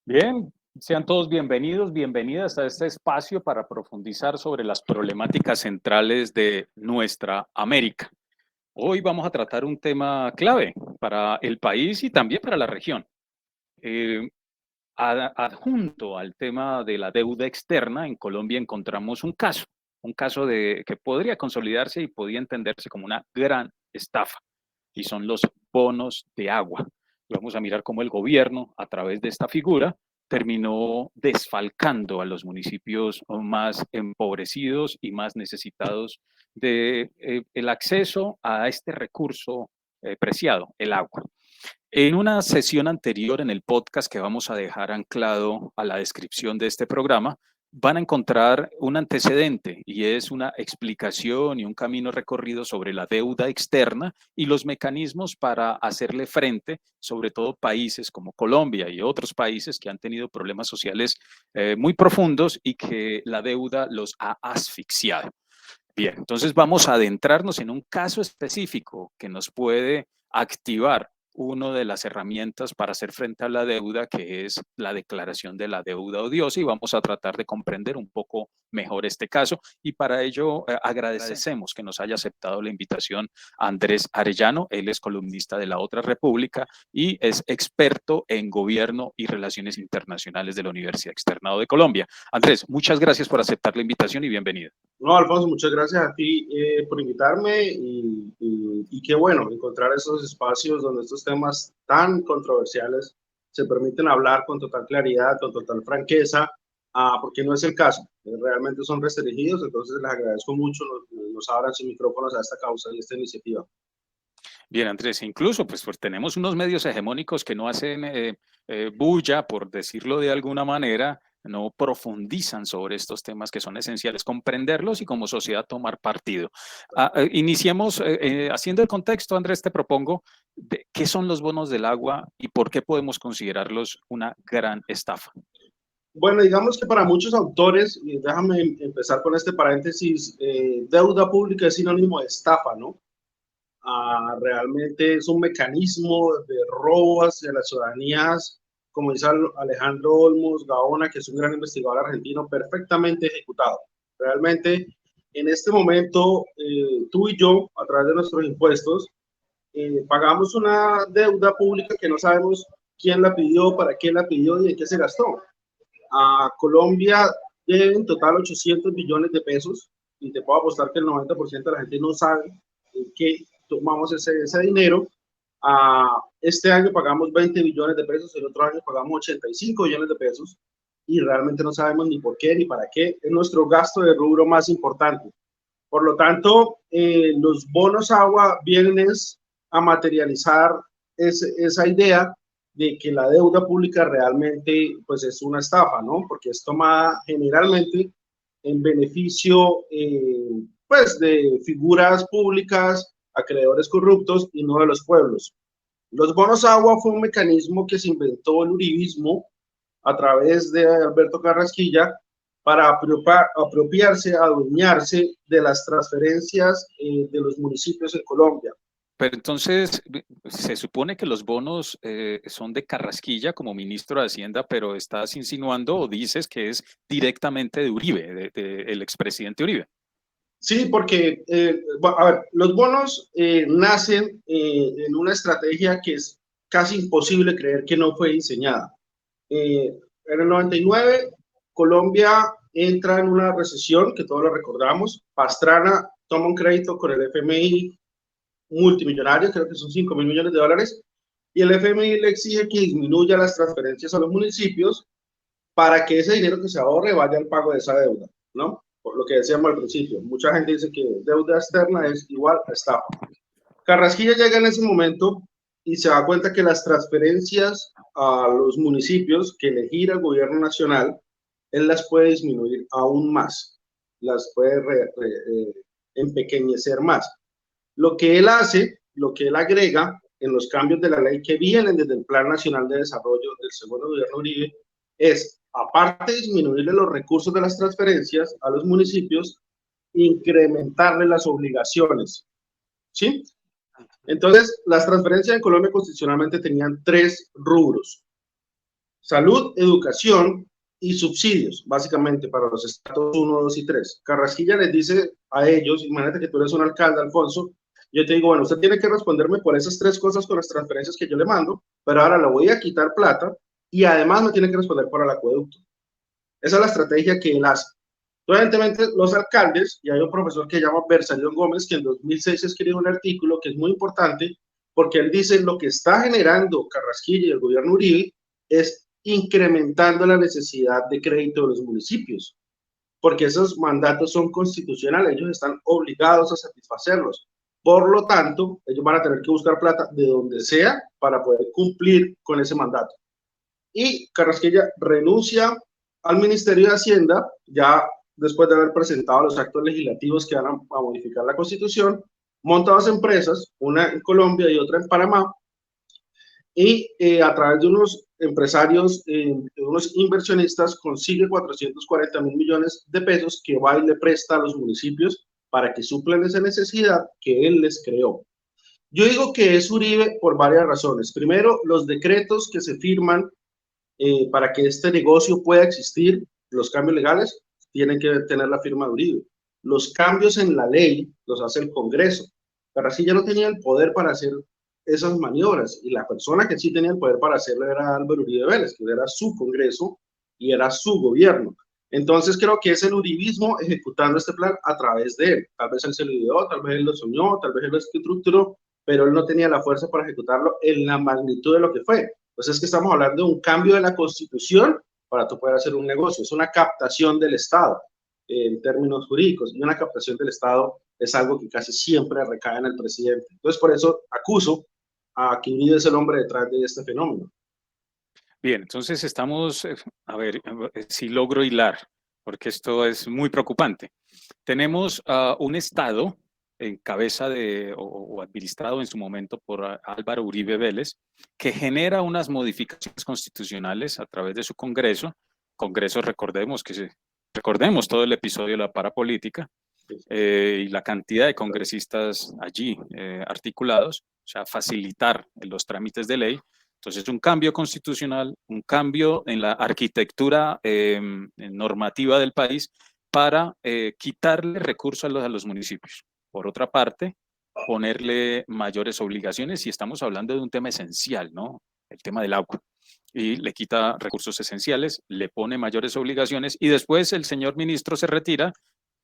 Bien, sean todos bienvenidos, bienvenidas a este espacio para profundizar sobre las problemáticas centrales de nuestra América. Hoy vamos a tratar un tema clave para el país y también para la región. Eh, Adjunto al tema de la deuda externa, en Colombia encontramos un caso que podría consolidarse y podría entenderse como una gran estafa, y son los bonos de agua. Vamos a mirar cómo el gobierno, a través de esta figura, terminó desfalcando a los municipios más empobrecidos y más necesitados de el acceso a este recurso preciado, el agua. En una sesión anterior en el podcast que vamos a dejar anclado a la descripción de este programa, van a encontrar un antecedente y es una explicación y un camino recorrido sobre la deuda externa y los mecanismos para hacerle frente, sobre todo países como Colombia y otros países que han tenido problemas sociales muy profundos y que la deuda los ha asfixiado. Bien, entonces vamos a adentrarnos en un caso específico que nos puede activar una de las herramientas para hacer frente a la deuda, que es la declaración de la deuda odiosa, y vamos a tratar de comprender un poco mejor este caso. Y para ello agradecemos que nos haya aceptado la invitación a Andrés Arellano. Él es columnista de La Otra República y es experto en gobierno y relaciones internacionales de la Universidad Externado de Colombia. Andrés, muchas gracias por aceptar la invitación y bienvenido. No, Alfonso, muchas gracias a ti por invitarme y qué bueno encontrar esos espacios donde estos temas tan controversiales se permiten hablar con total claridad, con total franqueza, porque no es el caso. Realmente son restringidos, entonces les agradezco mucho, nos abran sus micrófonos a esta causa y esta iniciativa. Bien, Andrés, incluso pues tenemos unos medios hegemónicos que no hacen bulla, por decirlo de alguna manera, no profundizan sobre estos temas que son esenciales, comprenderlos y como sociedad tomar partido. Iniciemos haciendo el contexto, Andrés, te propongo de qué son los bonos del agua y por qué podemos considerarlos una gran estafa. Bueno, digamos que para muchos autores, y déjame empezar con este paréntesis, deuda pública es sinónimo de estafa, ¿no? Realmente es un mecanismo de robo hacia las ciudadanías, como dice Alejandro Olmos Gaona, que es un gran investigador argentino, perfectamente ejecutado. Realmente, en este momento, tú y yo, a través de nuestros impuestos, pagamos una deuda pública que no sabemos quién la pidió, para qué la pidió y en qué se gastó. A Colombia debe en total 800 billones de pesos y te puedo apostar que el 90% de la gente no sabe en qué tomamos ese dinero. Este año pagamos 20 billones de pesos, el otro año pagamos 85 billones de pesos y realmente no sabemos ni por qué ni para qué. Es nuestro gasto de rubro más importante. Por lo tanto, los bonos agua vienen a materializar esa idea de que la deuda pública realmente pues es una estafa, ¿no? Porque es tomada generalmente en beneficio pues de figuras públicas, acreedores corruptos y no de los pueblos. Los bonos agua fue un mecanismo que se inventó el uribismo a través de Alberto Carrasquilla para apropiarse, adueñarse de las transferencias de los municipios en Colombia. Pero entonces, se supone que los bonos son de Carrasquilla como ministro de Hacienda, pero estás insinuando o dices que es directamente de Uribe, el expresidente Uribe. Sí, porque, a ver, los bonos nacen en una estrategia que es casi imposible creer que no fue diseñada. En el 99, Colombia entra en una recesión, que todos lo recordamos. Pastrana toma un crédito con el FMI multimillonario, creo que son 5.000 millones de dólares, y el FMI le exige que disminuya las transferencias a los municipios para que ese dinero que se ahorre vaya al pago de esa deuda, ¿no? Por lo que decíamos al principio, mucha gente dice que deuda externa es igual a estafa. Carrasquilla llega en ese momento y se da cuenta que las transferencias a los municipios que le gira el gobierno nacional, él las puede disminuir aún más, las puede empequeñecer más. Lo que él hace, lo que él agrega en los cambios de la ley que vienen desde el Plan Nacional de Desarrollo del segundo gobierno Uribe, es, aparte de disminuirle los recursos de las transferencias a los municipios, incrementarle las obligaciones. ¿Sí? Entonces, las transferencias en Colombia constitucionalmente tenían 3 rubros. salud, educación y subsidios, básicamente para los estados 1, 2 y 3. Carrasquilla les dice a ellos, imagínate que tú eres un alcalde, Alfonso, yo te digo, bueno, usted tiene que responderme por esas 3 cosas con las transferencias que yo le mando, pero ahora le voy a quitar plata y además me tiene que responder por el acueducto. Esa es la estrategia que él hace. Evidentemente, los alcaldes, y hay un profesor que se llama Bersalión Gómez, que en 2006 escribió un artículo que es muy importante, porque él dice lo que está generando Carrasquilla y el gobierno Uribe es incrementando la necesidad de crédito de los municipios, porque esos mandatos son constitucionales, ellos están obligados a satisfacerlos. Por lo tanto, ellos van a tener que buscar plata de donde sea para poder cumplir con ese mandato. Y Carrasquilla renuncia al Ministerio de Hacienda, ya después de haber presentado los actos legislativos que van a modificar la Constitución, monta 2 empresas, una en Colombia y otra en Panamá, y a través de unos empresarios, unos inversionistas, consigue 440.000 millones de pesos que va y le presta a los municipios para que suplan esa necesidad que él les creó. Yo digo que es Uribe por varias razones. Primero, los decretos que se firman para que este negocio pueda existir, los cambios legales tienen que tener la firma de Uribe. Los cambios en la ley los hace el Congreso. Carrasquilla no tenía el poder para hacer esas maniobras y la persona que sí tenía el poder para hacerlo era Álvaro Uribe Vélez, que era su Congreso y era su gobierno. Entonces creo que es el uribismo ejecutando este plan a través de él. Tal vez él se lo ideó, tal vez él lo soñó, tal vez él lo estructuró, pero él no tenía la fuerza para ejecutarlo en la magnitud de lo que fue. Pues es que estamos hablando de un cambio de la Constitución para tú poder hacer un negocio. Es una captación del Estado en términos jurídicos, y una captación del Estado es algo que casi siempre recae en el presidente. Entonces, por eso acuso a que Uribe es el hombre detrás de este fenómeno. Bien, entonces estamos, a ver, si logro hilar, porque esto es muy preocupante. Tenemos un Estado en cabeza de, o administrado en su momento por Álvaro Uribe Vélez, que genera unas modificaciones constitucionales a través de su Congreso. Congreso, recordemos todo el episodio de la parapolítica y la cantidad de congresistas allí articulados, o sea, facilitar los trámites de ley. Entonces, un cambio constitucional, un cambio en la arquitectura normativa del país para quitarle recursos a los municipios. Por otra parte, ponerle mayores obligaciones, y estamos hablando de un tema esencial, ¿no? El tema del agua. Y le quita recursos esenciales, le pone mayores obligaciones, y después el señor ministro se retira.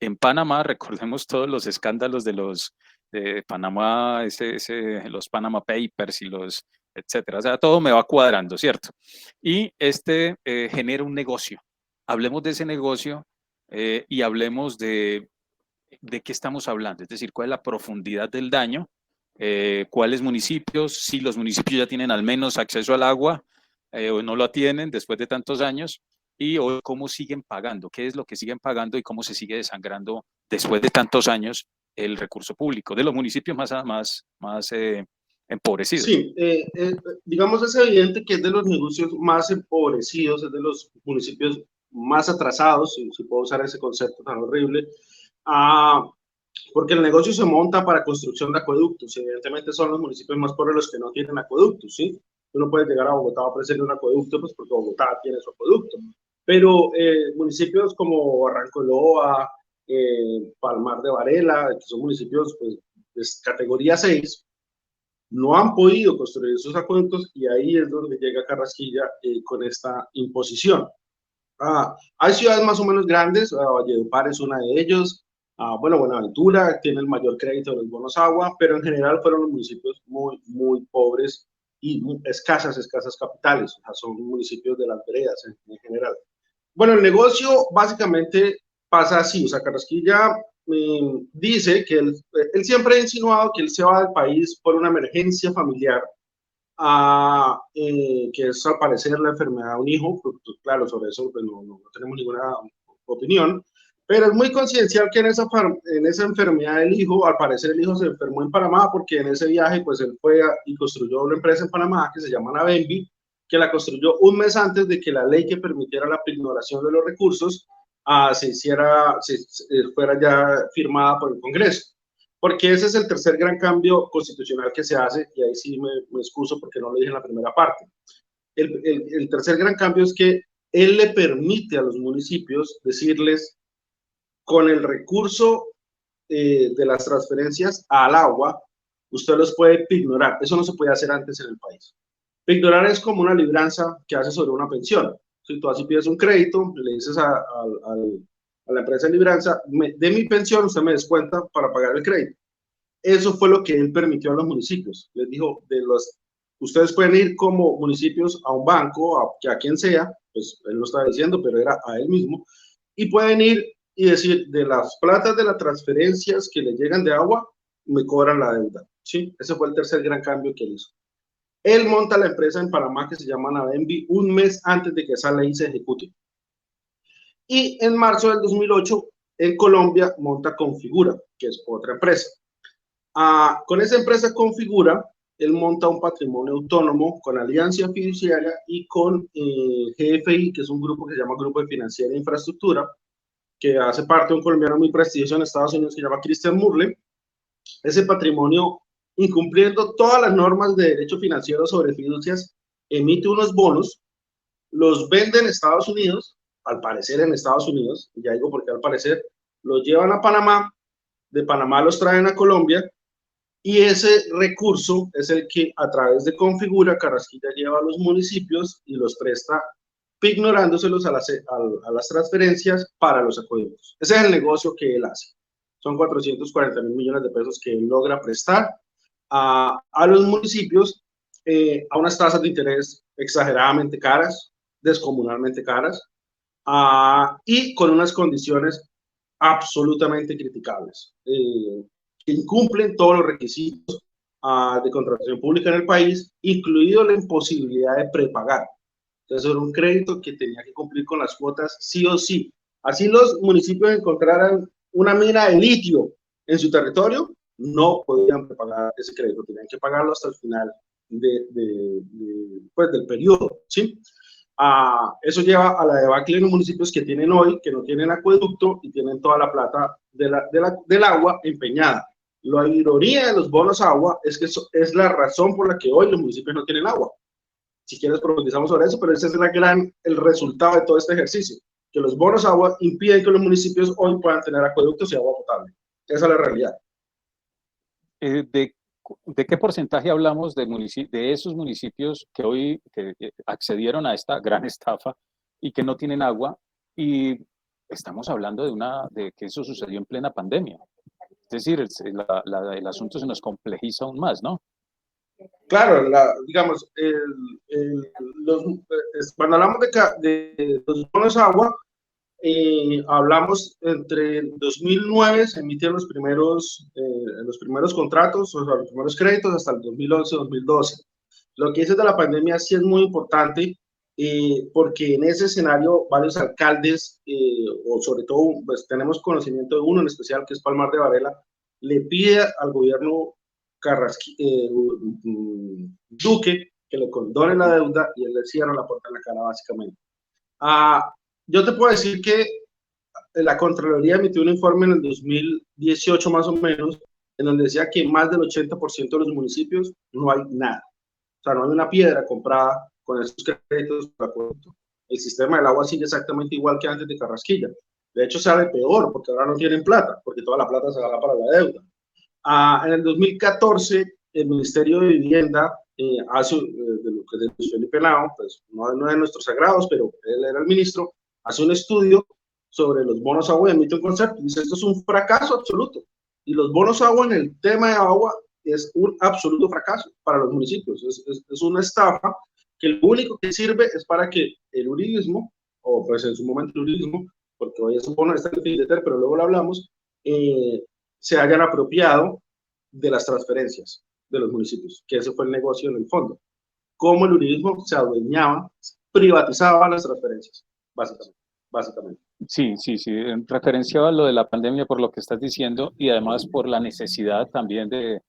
En Panamá, recordemos todos los escándalos de los Panamá, los Panama Papers y los etcétera. O sea, todo me va cuadrando, ¿cierto? Y genera un negocio. Hablemos de ese negocio y hablemos de qué estamos hablando, es decir, cuál es la profundidad del daño, cuáles municipios, si los municipios ya tienen al menos acceso al agua o no lo tienen después de tantos años, y hoy cómo siguen pagando, qué es lo que siguen pagando y cómo se sigue desangrando después de tantos años el recurso público de los municipios más empobrecidos. Sí, digamos es evidente que es de los negocios más empobrecidos, es de los municipios más atrasados, si puedo usar ese concepto tan horrible, porque el negocio se monta para construcción de acueductos. Evidentemente son los municipios más pobres los que no tienen acueductos, ¿sí? Tú no puedes llegar a Bogotá a ofrecerle un acueducto, pues porque Bogotá tiene su acueducto. Pero municipios como Barranco Loa, Palmar de Varela, que son municipios pues, de categoría 6, no han podido construir esos acueductos y ahí es donde llega Carrasquilla con esta imposición. Hay ciudades más o menos grandes, Valledupar es una de ellos, bueno, Buenaventura tiene el mayor crédito de los bonos agua, pero en general fueron los municipios muy, muy pobres y escasas capitales, o sea, son municipios de las veredas en general. Bueno, el negocio básicamente pasa así, o sea, Carrasquilla dice que él siempre ha insinuado que él se va del país por una emergencia familiar, que es al parecer la enfermedad de un hijo. Pues, claro, sobre eso pues, no tenemos ninguna opinión, pero es muy coincidencial que en esa enfermedad del hijo, al parecer el hijo se enfermó en Panamá porque en ese viaje pues él fue y construyó una empresa en Panamá que se llama Navenvi, que la construyó un mes antes de que la ley que permitiera la pignoración de los recursos fuera ya firmada por el Congreso. Porque ese es el tercer gran cambio constitucional que se hace, y ahí sí me excuso porque no lo dije en la primera parte. el tercer gran cambio es que él le permite a los municipios decirles, con el recurso de las transferencias al agua, usted los puede ignorar. Eso no se podía hacer antes en el país. Ignorar es como una libranza que hace sobre una pensión. Si tú así pides un crédito, le dices a la empresa de libranza, de mi pensión usted me descuenta para pagar el crédito. Eso fue lo que él permitió a los municipios. Les dijo, ustedes pueden ir como municipios a un banco, a quien sea, pues él lo estaba diciendo, pero era a él mismo, y pueden ir y decir, de las platas de las transferencias que le llegan de agua, me cobran la deuda. ¿Sí? Ese fue el tercer gran cambio que él hizo. Él monta la empresa en Panamá que se llama Navenvi un mes antes de que esa ley se ejecute. Y en marzo del 2008, en Colombia, monta Configura, que es otra empresa. Con esa empresa Configura, él monta un patrimonio autónomo con Alianza Fiduciaria y con GFI, que es un grupo que se llama Grupo de Financiera e Infraestructura, que hace parte de un colombiano muy prestigioso en Estados Unidos que se llama Christian Murle. Ese patrimonio, incumpliendo todas las normas de derecho financiero sobre fiducias, emite unos bonos, los vende en Estados Unidos, al parecer en Estados Unidos, ya digo porque al parecer, los llevan a Panamá, de Panamá los traen a Colombia, y ese recurso es el que a través de Configura Carrasquilla lleva a los municipios y los presta ignorándoselos a las transferencias para los acueductos. Ese es el negocio que él hace. Son 440.000 millones de pesos que él logra prestar a los municipios a unas tasas de interés exageradamente caras, descomunalmente caras, y con unas condiciones absolutamente criticables, que incumplen todos los requisitos de contratación pública en el país, incluido la imposibilidad de prepagar. Entonces era un crédito que tenía que cumplir con las cuotas sí o sí. Así los municipios encontraran una mina de litio en su territorio, no podían prepagar ese crédito, tenían que pagarlo hasta el final pues, del periodo, ¿sí? Eso lleva a la debacle de los municipios que tienen hoy, que no tienen acueducto y tienen toda la plata del agua empeñada. La ironía de los bonos agua es que eso es la razón por la que hoy los municipios no tienen agua. Si quieres profundizamos sobre eso, pero ese es el resultado de todo este ejercicio, que los bonos agua impiden que los municipios hoy puedan tener acueductos y agua potable. Esa es la realidad. ¿De qué porcentaje hablamos de esos municipios que hoy accedieron a esta gran estafa y que no tienen agua? Y estamos hablando de que eso sucedió en plena pandemia. Es decir, el asunto se nos complejiza aún más, ¿no? Claro, digamos, cuando hablamos de los bonos agua, hablamos entre 2009 se emitieron los primeros contratos, o sea, los primeros créditos hasta el 2011-2012. Lo que dices de la pandemia sí es muy importante porque en ese escenario varios alcaldes, o sobre todo pues, tenemos conocimiento de uno en especial que es Palmar de Varela, le pide al gobierno Duque que le condone la deuda y él le cierra la puerta en la cara básicamente. Yo te puedo decir que la Contraloría emitió un informe en el 2018 más o menos, en donde decía que más del 80% de los municipios no hay nada. O sea, no hay una piedra comprada con esos créditos para acueducto. El sistema del agua sigue exactamente igual que antes de Carrasquilla. De hecho, sale peor, porque ahora no tienen plata, porque toda la plata se va para la deuda. En el 2014, el Ministerio de Vivienda hace, de Luis Felipe Nao, pues no de nuestros sagrados, pero él era el ministro, hace un estudio sobre los bonos agua y emite un concepto. Dice, esto es un fracaso absoluto. Y los bonos agua en el tema de agua es un absoluto fracaso para los municipios. Es una estafa que lo único que sirve es para que el uribismo, o pues en su momento el uribismo, porque hoy es un bono, está en fin de ter, pero luego lo hablamos, se hayan apropiado de las transferencias de los municipios, que ese fue el negocio en el fondo. Cómo el uribismo se adueñaba, privatizaba las transferencias, básicamente. Sí, referenciaba lo de la pandemia por lo que estás diciendo y además por la necesidad también de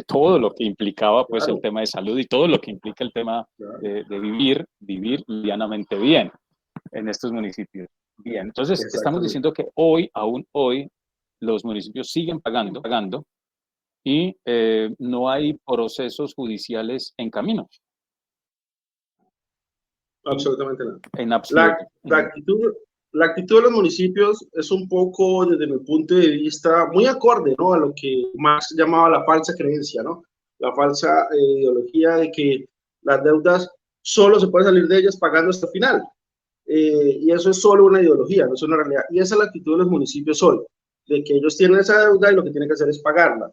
todo lo que implicaba pues claro, el tema de salud y todo lo que implica el tema claro, de vivir medianamente bien en estos municipios. Bien, entonces estamos diciendo que aún hoy, los municipios siguen pagando y no hay procesos judiciales en camino. absolutamente nada. En absoluto. La actitud de los municipios es un poco, desde mi punto de vista, muy acorde, ¿no?, a lo que Marx llamaba la falsa creencia, ¿no? La falsa ideología de que las deudas solo se puede salir de ellas pagando hasta el final. Y eso es solo una ideología, no es una realidad. Y esa es la actitud de los municipios hoy, de que ellos tienen esa deuda y lo que tienen que hacer es pagarla.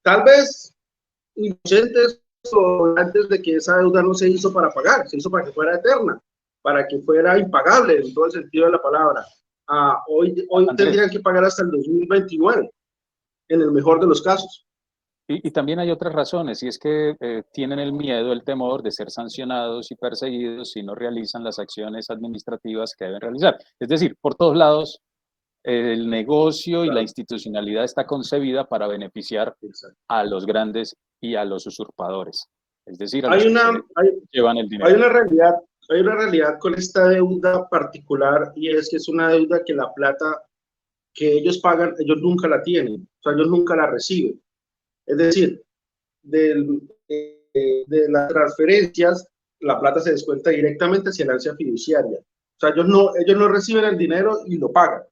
Tal vez inocentes o antes de que esa deuda no se hizo para pagar, se hizo para que fuera eterna, para que fuera impagable en todo el sentido de la palabra. Hoy tendrían que pagar hasta el 2029, en el mejor de los casos. Y también hay otras razones, y es que tienen el miedo, el temor de ser sancionados y perseguidos si no realizan las acciones administrativas que deben realizar. Es decir, por todos lados, el negocio y la institucionalidad está concebida para beneficiar a los grandes y a los usurpadores. Es decir, a los que llevan el dinero. Hay una realidad con esta deuda particular, y es que es una deuda que la plata que ellos pagan, ellos nunca la tienen, o sea, ellos nunca la reciben. Es decir, de las transferencias, la plata se descuenta directamente hacia la herencia fiduciaria. O sea, ellos no reciben el dinero y lo pagan,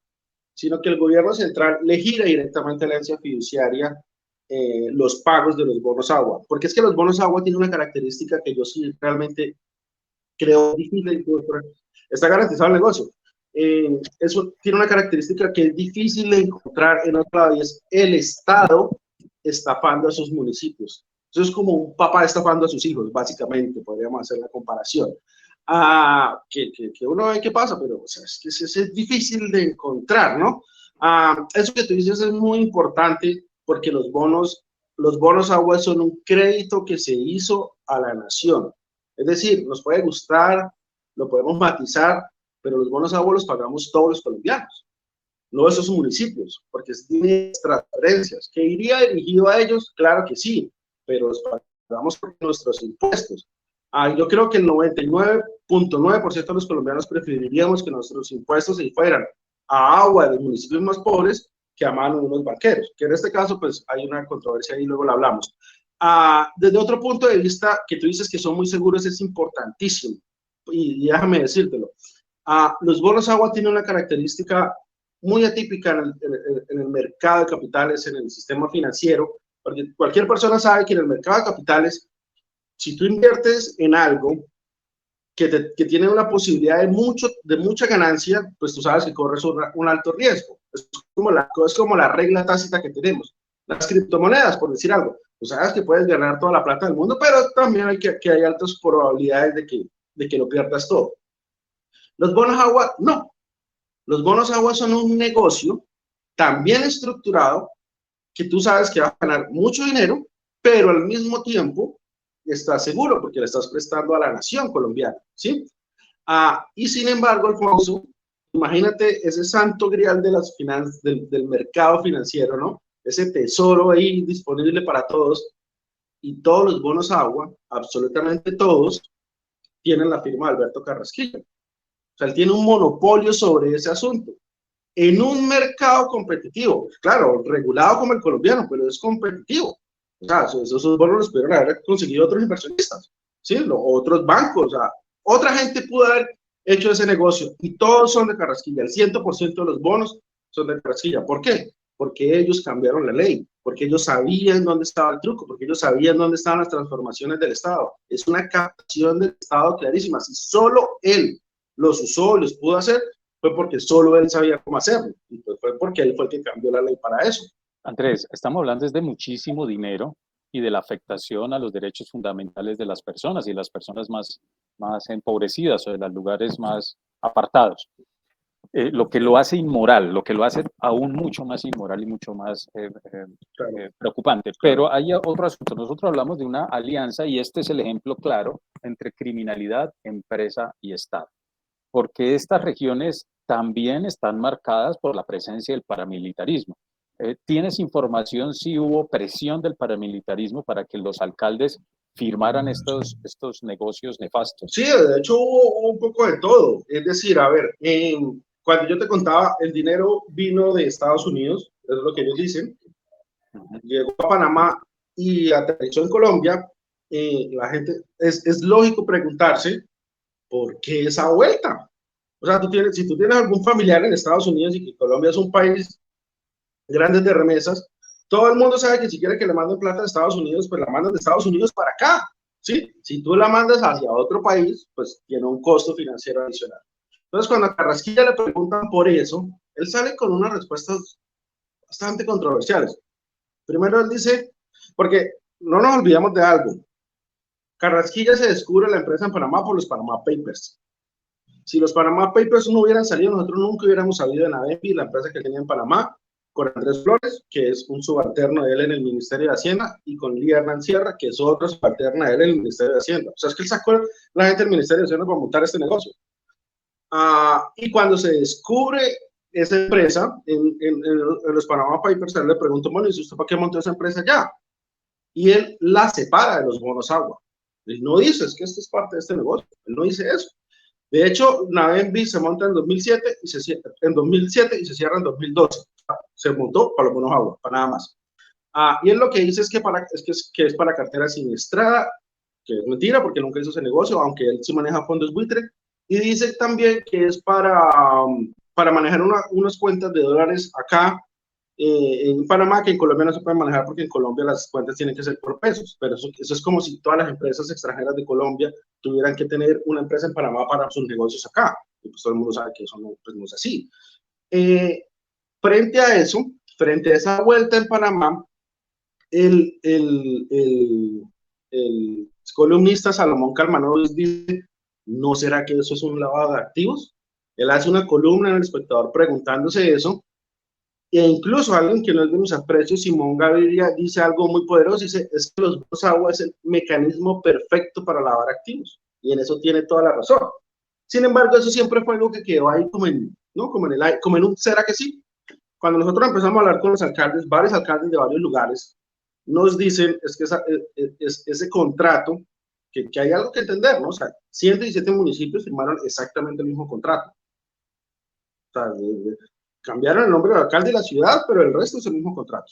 sino que el gobierno central le gira directamente a la herencia fiduciaria los pagos de los bonos agua. Porque es que los bonos agua tienen una característica que yo sí realmente creo difícil. Está garantizado el negocio. Eso tiene una característica que es difícil de encontrar en otro lado, y es el Estado estafando a sus municipios. Eso es como un papá estafando a sus hijos, básicamente, podríamos hacer la comparación. Que uno ve qué pasa, pero o sea, es difícil de encontrar, ¿no? Eso que tú dices es muy importante, porque los bonos agua son un crédito que se hizo a la nación. Es decir, nos puede gustar, lo podemos matizar, pero los bonos agua los pagamos todos los colombianos, no esos municipios, porque tienen transferencias. ¿Que iría dirigido a ellos? Claro que sí, pero los pagamos por nuestros impuestos. Yo creo que el 99.9% de los colombianos preferiríamos que nuestros impuestos se fueran a agua de los municipios más pobres que a mano de unos banqueros, que en este caso pues hay una controversia y luego la hablamos. Desde otro punto de vista, que tú dices que son muy seguros, es importantísimo, y déjame decírtelo. Los bonos agua tienen una característica muy atípica en el mercado de capitales, en el sistema financiero, porque cualquier persona sabe que en el mercado de capitales, si tú inviertes en algo que tiene una posibilidad de mucha ganancia, pues tú sabes que corres un alto riesgo. Es como la regla tácita que tenemos. Las criptomonedas, por decir algo, tú sabes que puedes ganar toda la plata del mundo, pero también hay altas probabilidades de que lo pierdas todo. Los bonos agua, no. Los bonos agua son un negocio tan bien estructurado que tú sabes que va a ganar mucho dinero, pero al mismo tiempo estás seguro porque le estás prestando a la nación colombiana, ¿sí? Y sin embargo, Alfonso, imagínate ese santo grial de las finanzas, del mercado financiero, ¿no? Ese tesoro ahí disponible para todos, y todos los bonos agua, absolutamente todos, tienen la firma de Alberto Carrasquilla. O sea, él tiene un monopolio sobre ese asunto. En un mercado competitivo, claro, regulado como el colombiano, pero es competitivo. O sea, esos bonos los pudieron haber conseguido otros inversionistas, ¿sí? Otros bancos, o sea, otra gente pudo haber hecho ese negocio, y todos son de Carrasquilla. El 100% de los bonos son de Carrasquilla. ¿Por qué? Porque ellos cambiaron la ley, porque ellos sabían dónde estaba el truco, porque ellos sabían dónde estaban las transformaciones del Estado. Es una captación del Estado clarísima. Si solo él los usó, los pudo hacer, fue porque solo él sabía cómo hacerlo, y pues fue porque él fue el que cambió la ley para eso. Andrés, estamos hablando de muchísimo dinero y de la afectación a los derechos fundamentales de las personas, y las personas más empobrecidas o de los lugares más apartados. Lo que lo hace inmoral, lo que lo hace aún mucho más inmoral y mucho más preocupante. Pero hay otro asunto. Nosotros hablamos de una alianza, y este es el ejemplo claro entre criminalidad, empresa y Estado, porque estas regiones también están marcadas por la presencia del paramilitarismo. ¿Tienes información si hubo presión del paramilitarismo para que los alcaldes firmaran estos negocios nefastos? Sí, de hecho hubo un poco de todo. Es decir, a ver, cuando yo te contaba, el dinero vino de Estados Unidos, es lo que ellos dicen, llegó a Panamá y aterrizó en Colombia. La gente, es lógico preguntarse ¿por qué esa vuelta? O sea, si tú tienes algún familiar en Estados Unidos y que Colombia es un país grande de remesas, todo el mundo sabe que si quiere que le manden plata a Estados Unidos, pues la mandan de Estados Unidos para acá, ¿sí? Si tú la mandas hacia otro país, pues tiene un costo financiero adicional. Entonces, cuando a Carrasquilla le preguntan por eso, él sale con unas respuestas bastante controversiales. Primero él dice, porque no nos olvidemos de algo, Carrasquilla se descubre la empresa en Panamá por los Panama Papers. Si los Panama Papers no hubieran salido, nosotros nunca hubiéramos sabido de Navepi, la empresa que tenía en Panamá, con Andrés Flores, que es un subalterno de él en el Ministerio de Hacienda, y con Lía Hernán Sierra, que es otro subalterno de él en el Ministerio de Hacienda. O sea, es que él sacó la gente del Ministerio de Hacienda para montar este negocio. Y cuando se descubre esa empresa en los Panama Papers, él le pregunta, bueno, ¿y usted para qué montó esa empresa ya? Y él la separa de los bonos agua. Él no dice, es que esto es parte de este negocio. Él no dice eso. De hecho, Navenbi se monta en 2007 y se cierra en 2012. Se montó para los bonos agua, para nada más. Y él lo que dice es que es para cartera siniestrada, que es mentira porque nunca hizo ese negocio, aunque él sí maneja fondos buitre. Y dice también que es para manejar unas cuentas de dólares acá en Panamá, que en Colombia no se pueden manejar porque en Colombia las cuentas tienen que ser por pesos, pero eso es como si todas las empresas extranjeras de Colombia tuvieran que tener una empresa en Panamá para sus negocios acá, y pues todo el mundo sabe que eso no, pues no es así. Frente a eso, frente a esa vuelta en Panamá, el columnista Salomón Carmanovis dice, ¿no será que eso es un lavado de activos? Él hace una columna en El Espectador preguntándose eso, e incluso alguien que no es de mis aprecios, Simón Gaviria, dice algo muy poderoso, dice, es que los bonos agua es el mecanismo perfecto para lavar activos, y en eso tiene toda la razón. Sin embargo, eso siempre fue algo que quedó ahí como en, ¿no? Como en un ¿será que sí? Cuando nosotros empezamos a hablar con los alcaldes, varios alcaldes de varios lugares, nos dicen es que ese contrato, que hay algo que entender, ¿no? O sea, 117 municipios firmaron exactamente el mismo contrato. O sea, cambiaron el nombre del alcalde de la ciudad, pero el resto es el mismo contrato.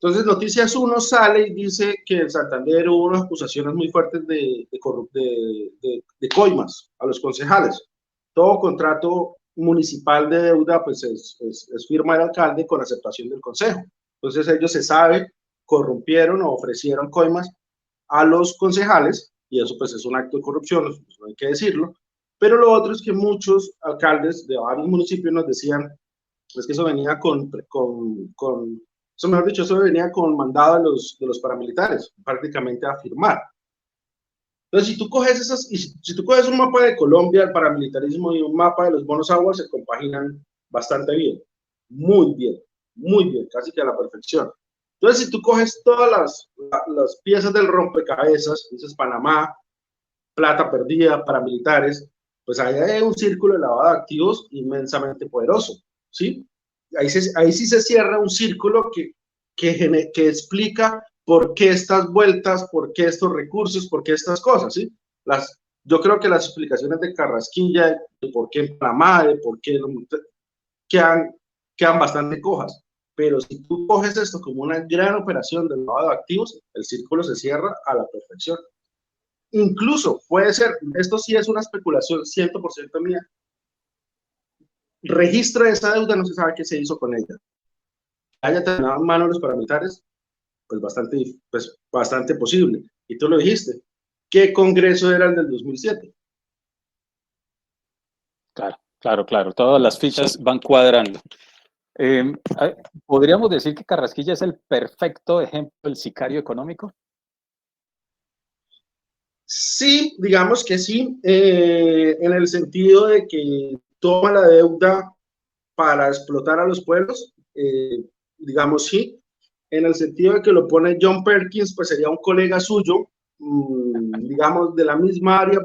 Entonces, Noticias 1 sale y dice que en Santander hubo unas acusaciones muy fuertes de coimas a los concejales. Todo contrato municipal de deuda, pues es firma del alcalde con aceptación del consejo. Entonces, ellos se sabe, corrompieron o ofrecieron coimas a los concejales, y eso pues es un acto de corrupción, no hay que decirlo. Pero lo otro es que muchos alcaldes de varios municipios nos decían, es que eso venía eso mejor dicho, eso venía con mandado de los paramilitares, prácticamente a firmar. Entonces, si tú coges si tú coges un mapa de Colombia, el paramilitarismo y un mapa de los bonos agua se compaginan bastante bien, muy bien, casi que a la perfección. Entonces, si tú coges todas las piezas del rompecabezas, dices Panamá, plata perdida, paramilitares, pues ahí hay un círculo de lavado de activos inmensamente poderoso, ¿sí? Ahí sí se cierra un círculo que explica por qué estas vueltas, por qué estos recursos, por qué estas cosas, ¿sí? Yo creo que las explicaciones de Carrasquilla, de por qué en Panamá, de por qué quedan bastante cojas. Pero si tú coges esto como una gran operación de lavado de activos, el círculo se cierra a la perfección. Incluso puede ser, esto sí es una especulación 100% mía, registra esa deuda, no se sabe qué se hizo con ella. Haya terminado en manos de los paramilitares, pues bastante posible. Y tú lo dijiste, ¿qué congreso era el del 2007? Claro, todas las fichas van cuadrando. ¿Podríamos decir que Carrasquilla es el perfecto ejemplo del sicario económico? Sí, digamos que sí, en el sentido de que toma la deuda para explotar a los pueblos, digamos sí, en el sentido de que lo pone John Perkins, pues sería un colega suyo, digamos, de la misma área,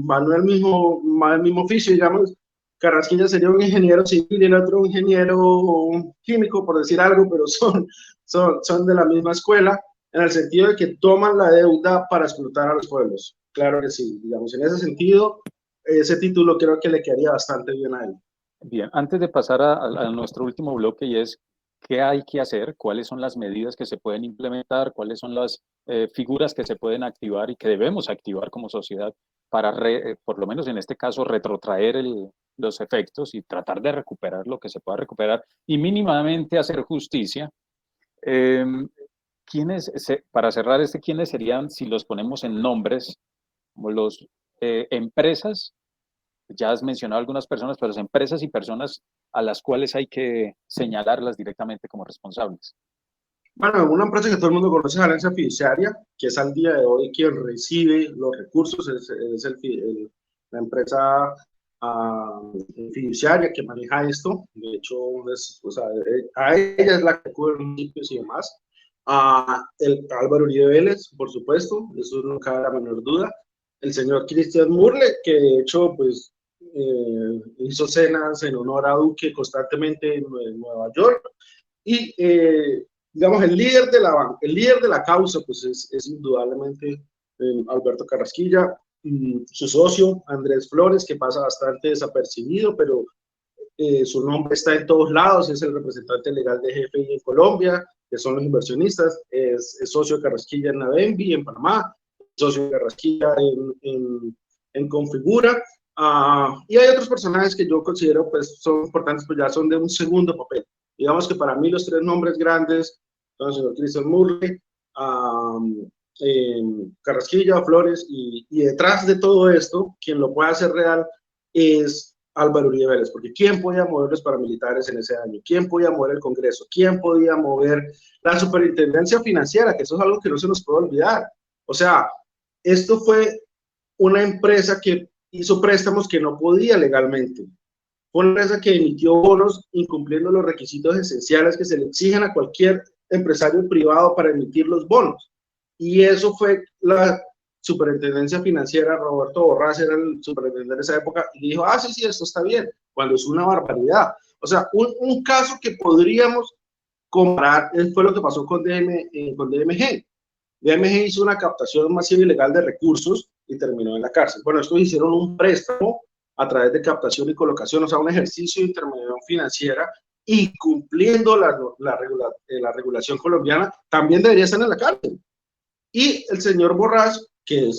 Manuel el mismo oficio, digamos, Carrasquilla sería un ingeniero civil y el otro un ingeniero químico, por decir algo, pero son de la misma escuela, en el sentido de que toman la deuda para explotar a los pueblos. Claro que sí, digamos, en ese sentido, ese título creo que le quedaría bastante bien a él. Bien, antes de pasar a nuestro último bloque, y es qué hay que hacer, cuáles son las medidas que se pueden implementar, cuáles son las figuras que se pueden activar y que debemos activar como sociedad para, por lo menos en este caso, retrotraer los efectos y tratar de recuperar lo que se pueda recuperar y mínimamente hacer justicia. Para cerrar ¿quiénes serían, si los ponemos en nombres, como los empresas? Ya has mencionado algunas personas, pero las empresas y personas a las cuales hay que señalarlas directamente como responsables. Bueno, una empresa que todo el mundo conoce es Alianza Fiduciaria, que es al día de hoy quien recibe los recursos, es la empresa fiduciaria que maneja esto. De hecho, a ella es la que cubre los municipios y demás. El Álvaro Uribe Vélez, por supuesto, eso no cabe la menor duda. El señor Christian Murle, que de hecho, pues, hizo cenas en honor a Duque constantemente en Nueva York. Y digamos, el líder de la causa, pues es indudablemente Alberto Carrasquilla, su socio Andrés Flores, que pasa bastante desapercibido, pero su nombre está en todos lados, es el representante legal de GFI en Colombia, que son los inversionistas, es socio de Carrasquilla en Navenvi, en Panamá, socio de Carrasquilla en Configura, y hay otros personajes que yo considero pues son importantes, pues ya son de un segundo papel. Digamos que para mí los tres nombres grandes son el señor Christian Murle, Carrasquilla, Flores, y detrás de todo esto, quien lo puede hacer real es Álvaro Uribe Vélez, porque ¿quién podía mover los paramilitares en ese año? ¿Quién podía mover el Congreso? ¿Quién podía mover la superintendencia financiera? Que eso es algo que no se nos puede olvidar. O sea, esto fue una empresa que hizo préstamos que no podía legalmente. Fue una empresa que emitió bonos incumpliendo los requisitos esenciales que se le exigen a cualquier empresario privado para emitir los bonos. Y eso fue la superintendencia financiera. Roberto Borrás era el superintendente de esa época y dijo, sí, esto está bien, cuando es una barbaridad. O sea, un caso que podríamos comparar fue lo que pasó con DMG. DMG hizo una captación masiva y ilegal de recursos y terminó en la cárcel. Bueno, estos hicieron un préstamo a través de captación y colocación, o sea, un ejercicio de intermediación financiera, y cumpliendo la regulación colombiana, también debería estar en la cárcel. Y el señor Borrás, que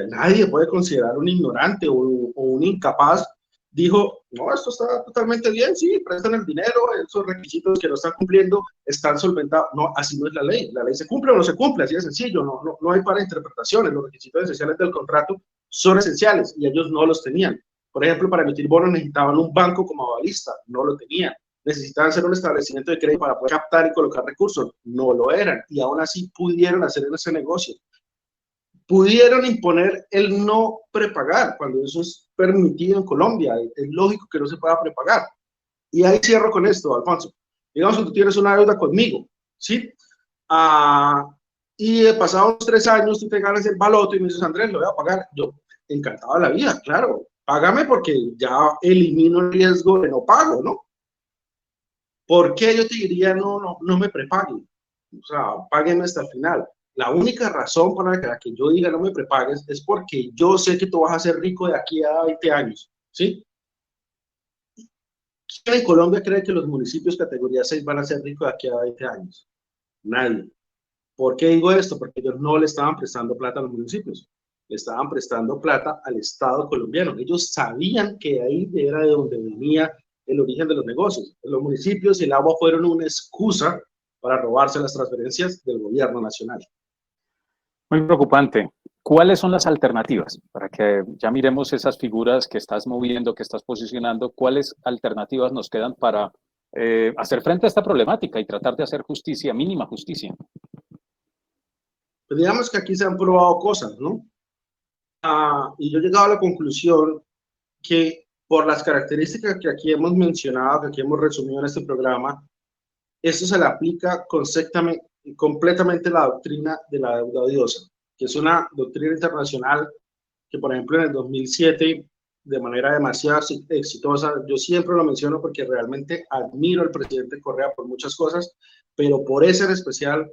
nadie puede considerar un ignorante o un incapaz, dijo, no, esto está totalmente bien, sí, prestan el dinero, esos requisitos que no están cumpliendo están solventados. No, así no es la ley se cumple o no se cumple, así de sencillo, no hay para interpretaciones, los requisitos esenciales del contrato son esenciales y ellos no los tenían. Por ejemplo, para emitir bonos necesitaban un banco como avalista, no lo tenían. Necesitaban hacer un establecimiento de crédito para poder captar y colocar recursos, no lo eran, y aún así pudieron hacer ese negocio. Pudieron imponer el no prepagar, cuando eso es permitido en Colombia, es lógico que no se pueda prepagar. Y ahí cierro con esto, Alfonso. Digamos que tú tienes una deuda conmigo, ¿sí? Y pasados 3 años tú te ganas el baloto y me dices, Andrés, lo voy a pagar. Yo, encantado de la vida, claro, págame porque ya elimino el riesgo de no pago, ¿no? ¿Por qué yo te diría no me prepaguen? O sea, páguenme hasta el final. La única razón para la que yo diga no me prepagues es porque yo sé que tú vas a ser rico de aquí a 20 años, ¿sí? ¿Quién en Colombia cree que los municipios categoría 6 van a ser ricos de aquí a 20 años? Nadie. ¿Por qué digo esto? Porque ellos no le estaban prestando plata a los municipios, le estaban prestando plata al Estado colombiano. Ellos sabían que ahí era de donde venía el origen de los negocios. Los municipios y el agua fueron una excusa para robarse las transferencias del gobierno nacional. Muy preocupante. ¿Cuáles son las alternativas? Para que ya miremos esas figuras que estás moviendo, que estás posicionando, ¿cuáles alternativas nos quedan para hacer frente a esta problemática y tratar de hacer justicia, mínima justicia? Pues digamos que aquí se han probado cosas, ¿no? Y yo he llegado a la conclusión que por las características que aquí hemos mencionado, que aquí hemos resumido en este programa, esto se le aplica completamente la doctrina de la deuda odiosa, que es una doctrina internacional que, por ejemplo, en el 2007, de manera demasiado exitosa, yo siempre lo menciono porque realmente admiro al presidente Correa por muchas cosas, pero por ese en especial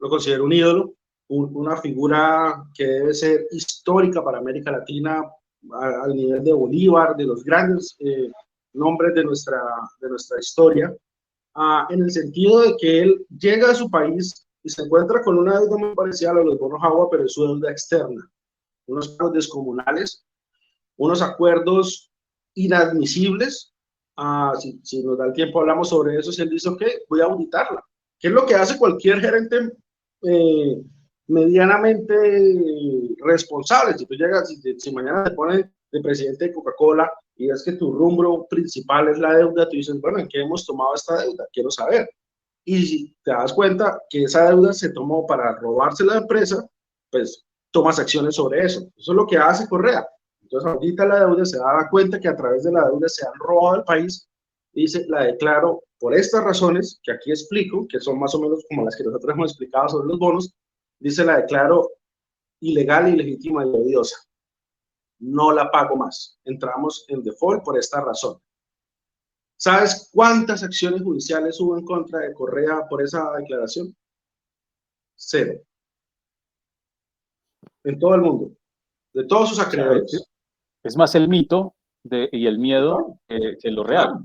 lo considero un ídolo, una figura que debe ser histórica para América Latina, al nivel de Bolívar, de los grandes nombres de nuestra historia, en el sentido de que él llega a su país y se encuentra con una deuda muy parecida a los bonos agua, pero es su deuda externa. unos pagos descomunales, unos acuerdos inadmisibles. Si nos da el tiempo hablamos sobre eso. Si él dice, ok, voy a auditarla, que es lo que hace cualquier gerente medianamente responsable. Si tú llegas, si mañana te ponen de presidente de Coca-Cola y es que tu rumbo principal es la deuda, tú dices, bueno, ¿en qué hemos tomado esta deuda? Quiero saber. Y si te das cuenta que esa deuda se tomó para robarse la empresa, pues tomas acciones sobre eso. Eso es lo que hace Correa. Entonces audita la deuda, se da cuenta que a través de la deuda se han robado el país y dice, la declaro por estas razones que aquí explico, que son más o menos como las que nosotros hemos explicado sobre los bonos, dice, la declaro ilegal, ilegítima y odiosa. No la pago más. Entramos en default por esta razón. ¿Sabes cuántas acciones judiciales hubo en contra de Correa por esa declaración? 0. En todo el mundo. De todos sus acreedores. Es más el mito y el miedo que lo real.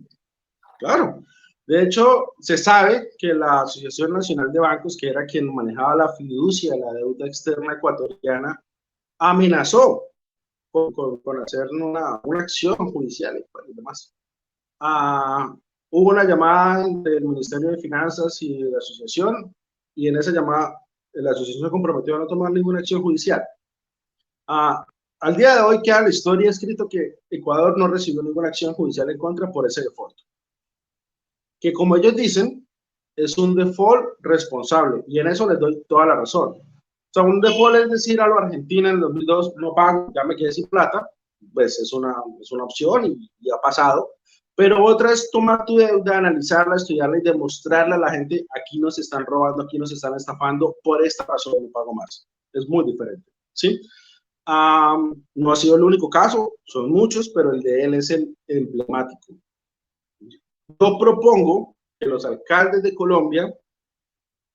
Claro. De hecho, se sabe que la Asociación Nacional de Bancos, que era quien manejaba la fiducia de la deuda externa ecuatoriana, amenazó con hacer una acción judicial y demás. Hubo una llamada del Ministerio de Finanzas y de la asociación, y en esa llamada la asociación se comprometió a no tomar ninguna acción judicial. Al día de hoy queda la historia escrito que Ecuador no recibió ninguna acción judicial en contra por ese default. Que como ellos dicen, es un default responsable, y en eso les doy toda la razón. O sea, un default es decir a lo Argentina en el 2002, no pago, ya me quedé sin plata, pues es una opción y ha pasado. Pero otra es tomar tu deuda, analizarla, estudiarla y demostrarle a la gente, aquí nos están robando, aquí nos están estafando, por esta razón no pago más. Es muy diferente, ¿sí? No ha sido el único caso, son muchos, pero el de él es el emblemático. Yo propongo que los alcaldes de Colombia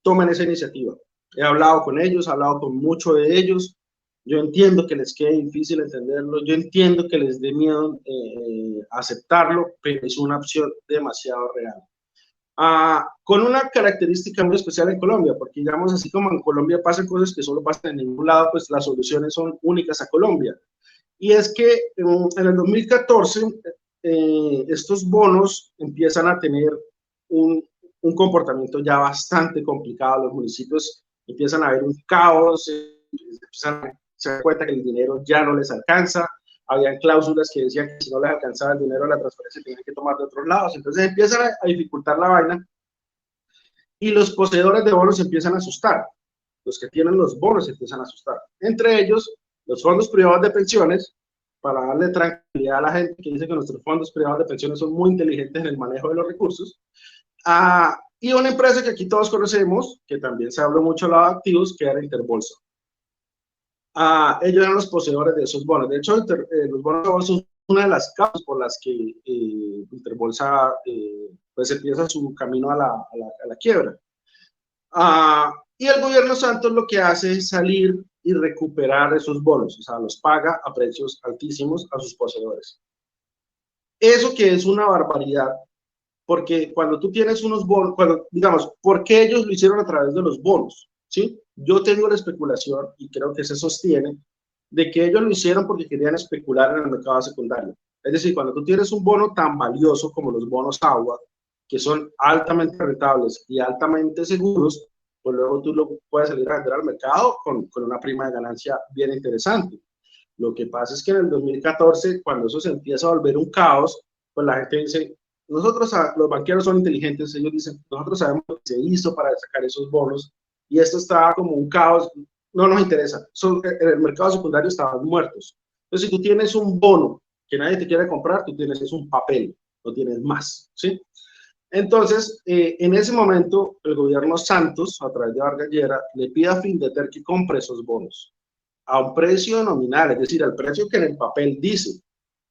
tomen esa iniciativa. He hablado con ellos, he hablado con muchos de ellos. Yo entiendo que les quede difícil entenderlo, yo entiendo que les dé miedo aceptarlo, pero es una opción demasiado real. Con una característica muy especial en Colombia, porque digamos así como en Colombia pasan cosas que solo pasan en ningún lado, pues las soluciones son únicas a Colombia. Y es que en el 2014 estos bonos empiezan a tener un comportamiento ya bastante complicado. Los municipios empiezan a ver un caos, se dan cuenta que el dinero ya no les alcanza. Habían cláusulas que decían que si no les alcanzaba el dinero, la transferencia tenían que tomar de otros lados. Entonces empiezan a dificultar la vaina y los poseedores de bonos se empiezan a asustar. Los que tienen los bonos se empiezan a asustar. Entre ellos, los fondos privados de pensiones, para darle tranquilidad a la gente que dice que nuestros fondos privados de pensiones son muy inteligentes en el manejo de los recursos. Y una empresa que aquí todos conocemos, que también se habló mucho de activos, que era Interbolsa. Ellos eran los poseedores de esos bonos. De hecho, los bonos son una de las causas por las que Interbolsa pues empieza su camino a la quiebra. Y el gobierno Santos lo que hace es salir y recuperar esos bonos, o sea, los paga a precios altísimos a sus poseedores. Eso que es una barbaridad, porque cuando tú tienes unos bonos, digamos, ¿por qué ellos lo hicieron a través de los bonos? ¿Sí? Yo tengo la especulación, y creo que se sostiene, de que ellos lo hicieron porque querían especular en el mercado secundario. Es decir, cuando tú tienes un bono tan valioso como los bonos agua, que son altamente rentables y altamente seguros, pues luego tú lo puedes salir a vender al mercado con una prima de ganancia bien interesante. Lo que pasa es que en el 2014, cuando eso se empieza a volver un caos, pues la gente dice, nosotros, los banqueros son inteligentes, ellos dicen, nosotros sabemos lo que se hizo para sacar esos bonos, y esto estaba como un caos, no nos interesa, en el mercado secundario estaban muertos. Entonces, si tú tienes un bono que nadie te quiere comprar, tú tienes un papel, no tienes más, ¿sí? Entonces, en ese momento, el gobierno Santos, a través de Vargas Lleras, le pide a Findeter que compre esos bonos a un precio nominal, es decir, al precio que en el papel dice.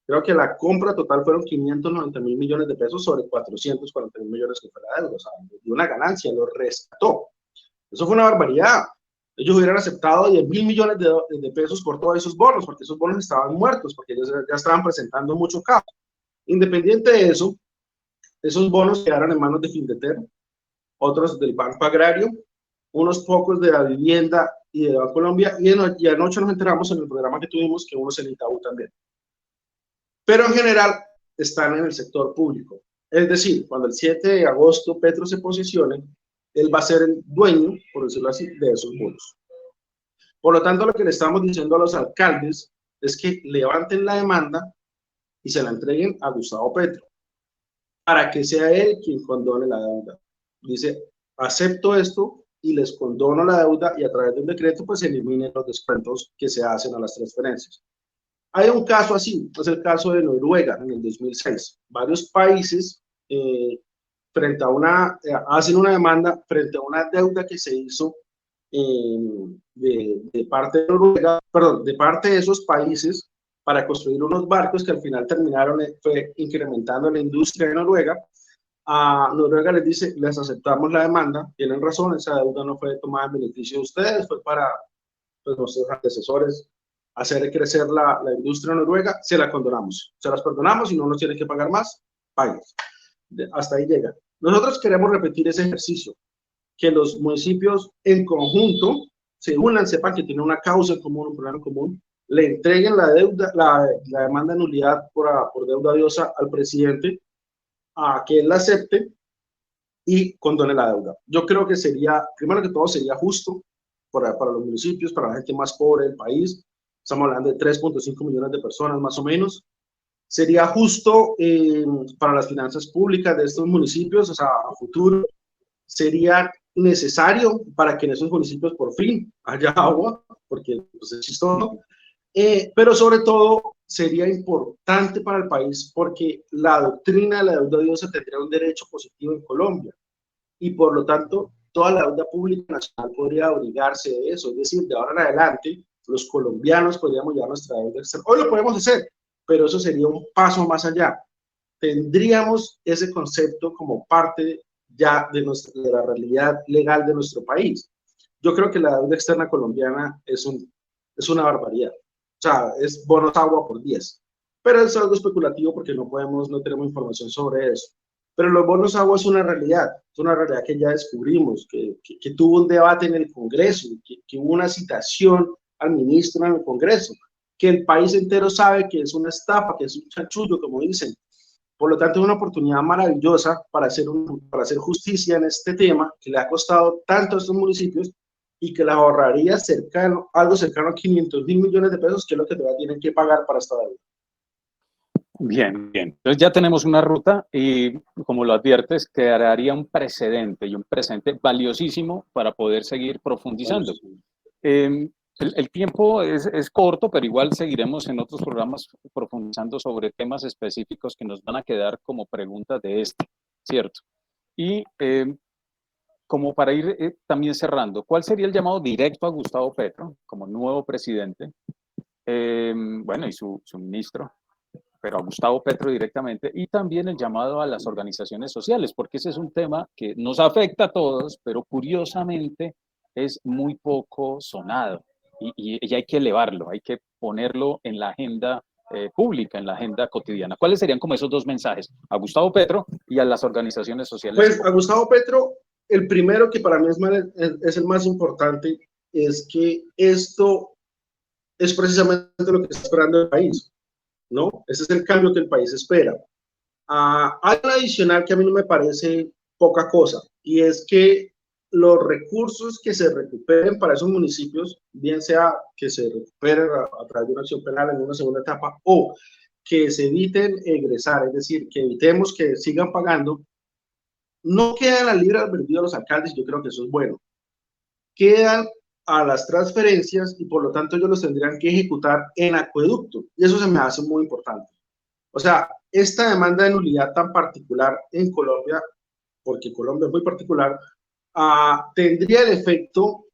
Creo que la compra total fueron 590.000 millones de pesos sobre 440.000 millones que fue la deuda, o sea, dio una ganancia, lo rescató. Eso fue una barbaridad. Ellos hubieran aceptado 10.000 millones de pesos por todos esos bonos, porque esos bonos estaban muertos, porque ellos ya estaban presentando mucho caos. Independiente de eso, esos bonos quedaron en manos de Findeter, otros del Banco Agrario, unos pocos de la vivienda y de Colombia, y anoche nos enteramos en el programa que tuvimos que unos en Itaú también. Pero en general están en el sector público. Es decir, cuando el 7 de agosto Petro se posicione, él va a ser el dueño, por decirlo así, de esos bonos. Por lo tanto, lo que le estamos diciendo a los alcaldes es que levanten la demanda y se la entreguen a Gustavo Petro, para que sea él quien condone la deuda. Dice, acepto esto y les condono la deuda, y a través de un decreto pues se eliminen los descuentos que se hacen a las transferencias. Hay un caso así, es el caso de Noruega en el 2006. Varios países frente a hacen una demanda frente a una deuda que se hizo de parte de Noruega, perdón, de parte de esos países, para construir unos barcos que al final terminaron incrementando la industria de Noruega. A Noruega les dice, les aceptamos la demanda, tienen razón, esa deuda no fue tomada en beneficio de ustedes, fue para pues, nuestros antecesores hacer crecer la industria noruega, se la condonamos, se las perdonamos y no nos tienen que pagar más, paguen. Hasta ahí llega. Nosotros queremos repetir ese ejercicio, que los municipios en conjunto se unan, sepan que tienen una causa en común, un problema en común, le entreguen la deuda, la demanda de nulidad por deuda odiosa al presidente, a que él la acepte y condone la deuda. Yo creo que sería, primero que todo, sería justo para los municipios, para la gente más pobre del país. Estamos hablando de 3.5 millones de personas más o menos. Sería justo para las finanzas públicas de estos municipios, o sea, a futuro. Sería necesario para que en esos municipios por fin haya agua, porque pues, es chistoso. Pero sobre todo sería importante para el país porque la doctrina de la deuda odiosa tendría un derecho positivo en Colombia y por lo tanto toda la deuda pública nacional podría obligarse de eso, es decir, de ahora en adelante los colombianos podríamos llevar nuestra deuda externa. Hoy lo podemos hacer, pero eso sería un paso más allá. Tendríamos ese concepto como parte ya de la realidad legal de nuestro país. Yo creo que la deuda externa colombiana es una barbaridad. O sea, es bonos agua por 10. Pero es algo especulativo porque no tenemos información sobre eso. Pero los bonos agua es una realidad que ya descubrimos, que tuvo un debate en el Congreso, que hubo una citación al ministro en el Congreso, que el país entero sabe que es una estafa, que es un chanchullo, como dicen. Por lo tanto, es una oportunidad maravillosa para hacer justicia en este tema que le ha costado tanto a estos municipios y que les ahorraría algo cercano a 500.000 millones de pesos, que es lo que todavía tienen que pagar para esta deuda. Bien, bien. Entonces ya tenemos una ruta y, como lo adviertes, quedaría un precedente y un presente valiosísimo para poder seguir profundizando. El tiempo es corto, pero igual seguiremos en otros programas profundizando sobre temas específicos que nos van a quedar como preguntas de este, ¿cierto? Y como para ir también cerrando, ¿cuál sería el llamado directo a Gustavo Petro como nuevo presidente? Bueno, y su ministro, pero a Gustavo Petro directamente, y también el llamado a las organizaciones sociales, porque ese es un tema que nos afecta a todos, pero curiosamente es muy poco sonado, y hay que elevarlo, hay que ponerlo en la agenda pública, en la agenda cotidiana. ¿Cuáles serían como esos dos mensajes? A Gustavo Petro y a las organizaciones sociales. Pues a Gustavo Petro, el primero que para mí es el más importante, es que esto es precisamente lo que está esperando el país, ¿no? Ese es el cambio que el país espera. Hay un adicional que a mí no me parece poca cosa, y es que los recursos que se recuperen para esos municipios, bien sea que se recuperen a través de una acción penal en una segunda etapa o que se eviten egresar, es decir, que evitemos que sigan pagando, no quedan al libre albedrío de los alcaldes, yo creo que eso es bueno. Quedan a las transferencias y por lo tanto ellos los tendrían que ejecutar en acueducto, y eso se me hace muy importante. O sea, esta demanda de nulidad tan particular en Colombia, porque Colombia es muy particular, tendría el efecto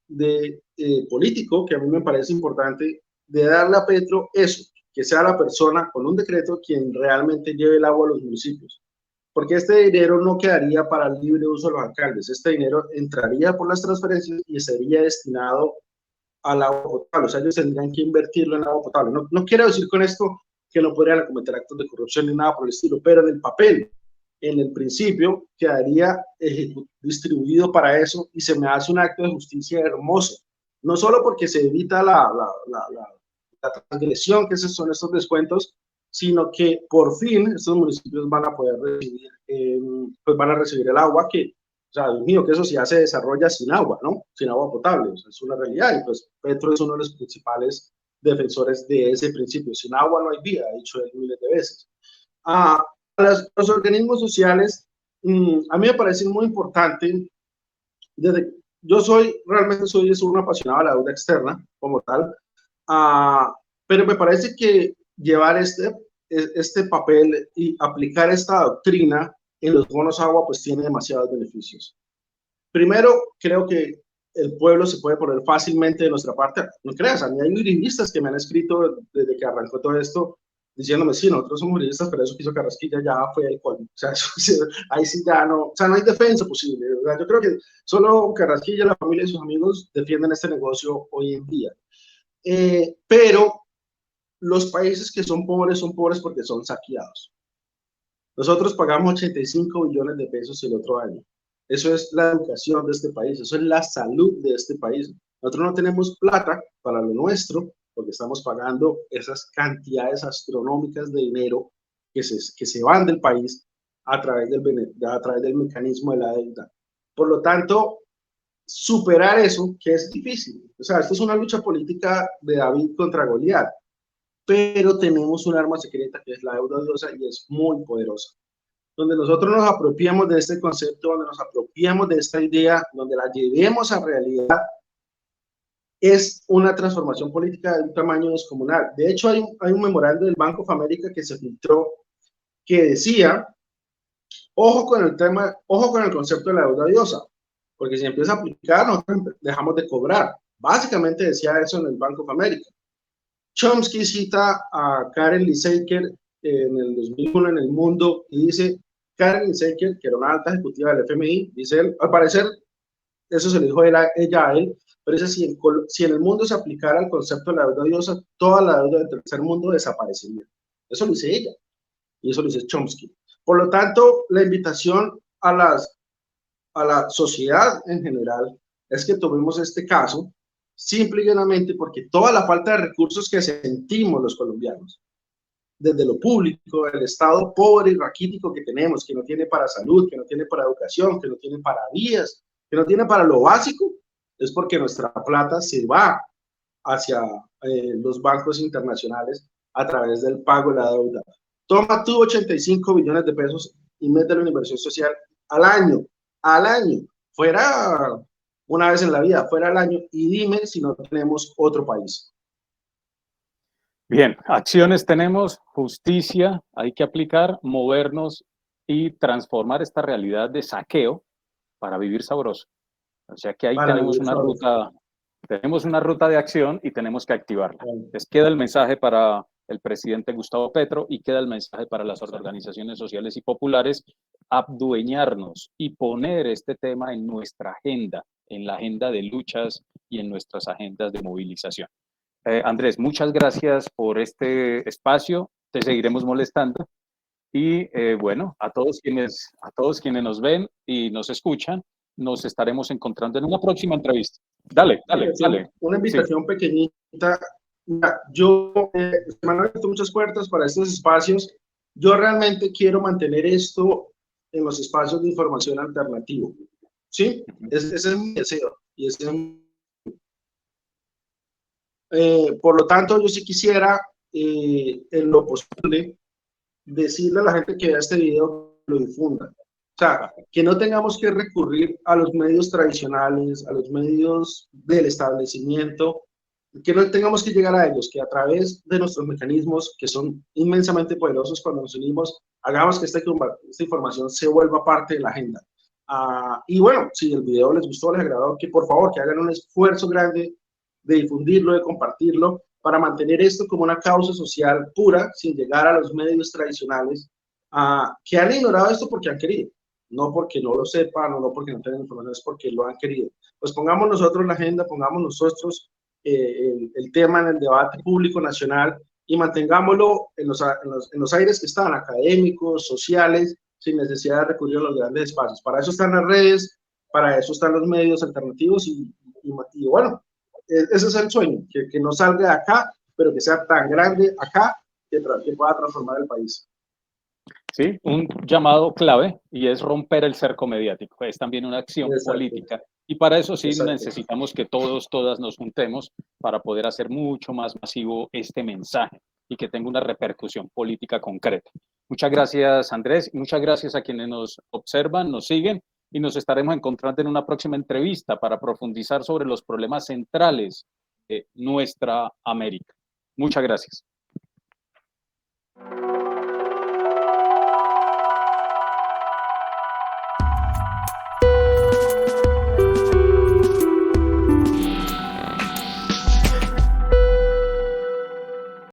político, que a mí me parece importante, de darle a Petro eso, que sea la persona con un decreto quien realmente lleve el agua a los municipios. Porque este dinero no quedaría para el libre uso de los alcaldes, este dinero entraría por las transferencias y sería destinado al agua potable, o sea, ellos tendrían que invertirlo en agua potable. No quiero decir con esto que no podrían cometer actos de corrupción ni nada por el estilo, pero en el papel en el principio quedaría distribuido para eso y se me hace un acto de justicia hermoso, no solo porque se evita la transgresión que son estos descuentos, sino que por fin estos municipios van a poder recibir, pues van a recibir el agua que, o sea, Dios mío, que eso ya se desarrolla sin agua, ¿no? Sin agua potable, o sea, es una realidad y pues Petro es uno de los principales defensores de ese principio. Sin agua no hay vida, ha dicho él miles de veces. Los organismos sociales, a mí me parece muy importante, yo realmente soy un apasionado de la deuda externa como tal, pero me parece que llevar este papel y aplicar esta doctrina en los bonos agua pues tiene demasiados beneficios. Primero, creo que el pueblo se puede poner fácilmente de nuestra parte. No creas, a mí hay juristas que me han escrito desde que arrancó todo esto, diciéndome, sí, nosotros somos juristas, pero eso que hizo Carrasquilla ya fue el colmo. O sea, ahí sí ya no, o sea, no hay defensa posible. ¿Verdad? Yo creo que solo Carrasquilla, la familia y sus amigos defienden este negocio hoy en día. Pero los países que son pobres porque son saqueados. Nosotros pagamos 85 billones de pesos el otro año. Eso es la educación de este país, eso es la salud de este país. Nosotros no tenemos plata para lo nuestro porque estamos pagando esas cantidades astronómicas de dinero que se van del país a través del mecanismo de la deuda. Por lo tanto, superar eso, que es difícil. O sea, esto es una lucha política de David contra Goliat, pero tenemos un arma secreta que es la deuda odiosa y es muy poderosa. Donde nosotros nos apropiamos de este concepto, donde nos apropiamos de esta idea, donde la llevemos a realidad, es una transformación política de un tamaño descomunal. De hecho, hay un memorando del Bank of America que se filtró que decía, ojo con el concepto de la deuda odiosa, porque si empieza a aplicar, nosotros dejamos de cobrar. Básicamente decía eso en el Bank of America. Chomsky cita a Karen Liseiker en el 2001 en El Mundo y dice, Karen Liseiker, que era una alta ejecutiva del FMI, dice él, al parecer, eso se lo dijo ella a él, pero dice, si en el mundo se aplicara el concepto de la deuda odiosa, toda la deuda del tercer mundo desaparecería. Eso lo dice ella y eso lo dice Chomsky. Por lo tanto, la invitación a la sociedad en general es que tomemos este caso simple y llanamente porque toda la falta de recursos que sentimos los colombianos, desde lo público, el estado pobre y raquítico que tenemos, que no tiene para salud, que no tiene para educación, que no tiene para vías, que no tiene para lo básico, es porque nuestra plata se va hacia los bancos internacionales a través del pago de la deuda. Toma tú 85 billones de pesos y mételo en inversión social al año, fuera una vez en la vida, fuera al año, y dime si no tenemos otro país. Bien, acciones tenemos, justicia, hay que aplicar, movernos y transformar esta realidad de saqueo para vivir sabroso. O sea que ahí tenemos una ruta de acción y tenemos que activarla. Les queda el mensaje para el presidente Gustavo Petro y queda el mensaje para las organizaciones sociales y populares, adueñarnos y poner este tema en nuestra agenda, en la agenda de luchas y en nuestras agendas de movilización. Andrés, muchas gracias por este espacio, te seguiremos molestando y bueno, a todos quienes nos ven y nos escuchan, nos estaremos encontrando en una próxima entrevista. Dale. Una invitación pequeñita. Yo me han abierto muchas puertas para estos espacios. Yo realmente quiero mantener esto en los espacios de información alternativo. ¿Sí? Ese es mi deseo. Y ese es por lo tanto, yo sí quisiera, en lo posible, decirle a la gente que vea este video que lo difunda. O sea, que no tengamos que recurrir a los medios tradicionales, a los medios del establecimiento, que no tengamos que llegar a ellos, que a través de nuestros mecanismos, que son inmensamente poderosos cuando nos unimos, hagamos que esta información se vuelva parte de la agenda. Y bueno, si el video les gustó, les agradó, que por favor, que hagan un esfuerzo grande de difundirlo, de compartirlo, para mantener esto como una causa social pura, sin llegar a los medios tradicionales, que han ignorado esto porque han querido, no porque no lo sepan o no porque no tengan información, es porque lo han querido. Pues pongamos nosotros la agenda, pongamos nosotros el tema en el debate público nacional y mantengámoslo en los aires que están, académicos, sociales, sin necesidad de recurrir a los grandes espacios. Para eso están las redes, para eso están los medios alternativos y bueno, ese es el sueño, que no salga de acá, pero que sea tan grande acá que pueda transformar el país. Sí, un llamado clave y es romper el cerco mediático, es también una acción política y para eso sí necesitamos que todas nos juntemos para poder hacer mucho más masivo este mensaje y que tenga una repercusión política concreta. Muchas gracias, Andrés, y muchas gracias a quienes nos observan, nos siguen y nos estaremos encontrando en una próxima entrevista para profundizar sobre los problemas centrales de nuestra América. Muchas gracias.